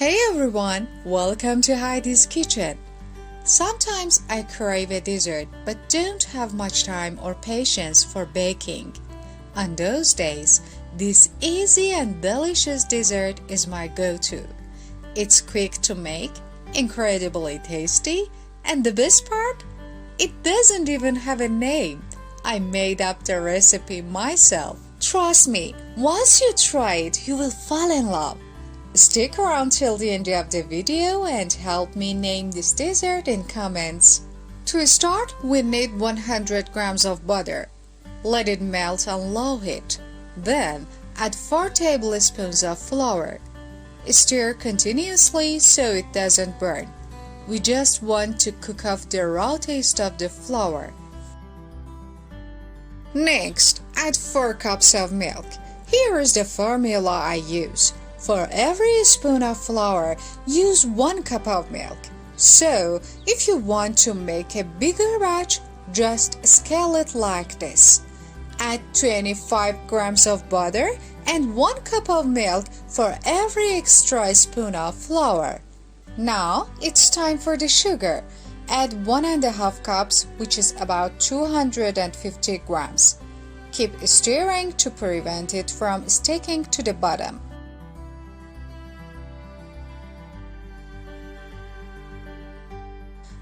Hey everyone, welcome to Heidi's Kitchen. Sometimes I crave a dessert but don't have much time or patience for baking. On those days, this easy and delicious dessert is my go-to. It's quick to make, incredibly tasty, and the best part? It doesn't even have a name. I made up the recipe myself. Trust me, once you try it, you will fall in love. Stick around till the end of the video and help me name this dessert in comments. To start, we need 100 grams of butter. Let it melt on low heat. Then, add 4 tablespoons of flour. Stir continuously so it doesn't burn. We just want to cook off the raw taste of the flour. Next, add 4 cups of milk. Here is the formula I use. For every spoon of flour, use 1 cup of milk. So, if you want to make a bigger batch, just scale it like this. Add 25 grams of butter and 1 cup of milk for every extra spoon of flour. Now, it's time for the sugar. Add 1.5 cups, which is about 250 grams. Keep stirring to prevent it from sticking to the bottom.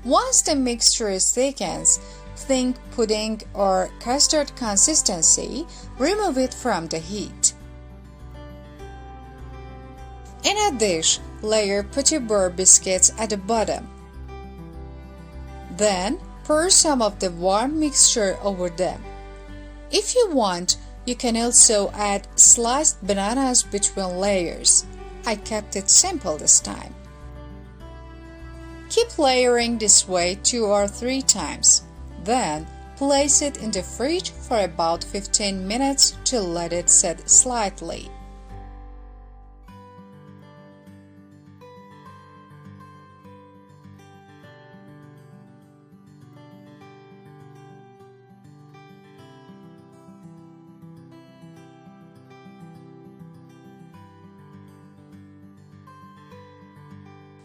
Once the mixture thickens, think pudding or custard consistency, remove it from the heat. In a dish, layer petit beurre biscuits at the bottom. Then, pour some of the warm mixture over them. If you want, you can also add sliced bananas between layers. I kept it simple this time. Keep layering this way 2 or 3 times. Then, place it in the fridge for about 15 minutes to let it set slightly.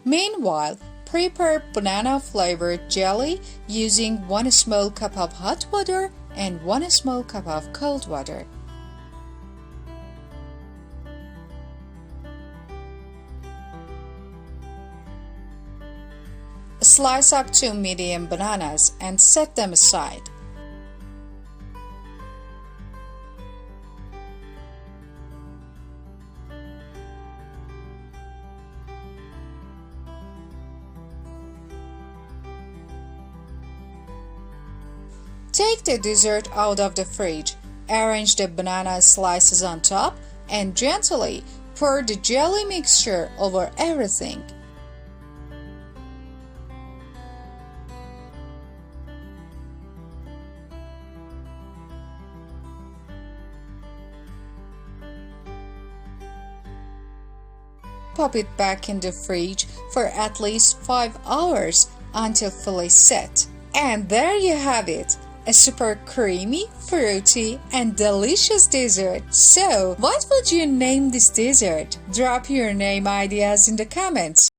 Meanwhile, prepare banana-flavored jelly using 1 small cup of hot water and 1 small cup of cold water. Slice up 2 medium bananas and set them aside. Take the dessert out of the fridge, arrange the banana slices on top, and gently pour the jelly mixture over everything. Pop it back in the fridge for at least 5 hours until fully set. And there you have it! A super creamy, fruity, and delicious dessert. So, what would you name this dessert? Drop your name ideas in the comments.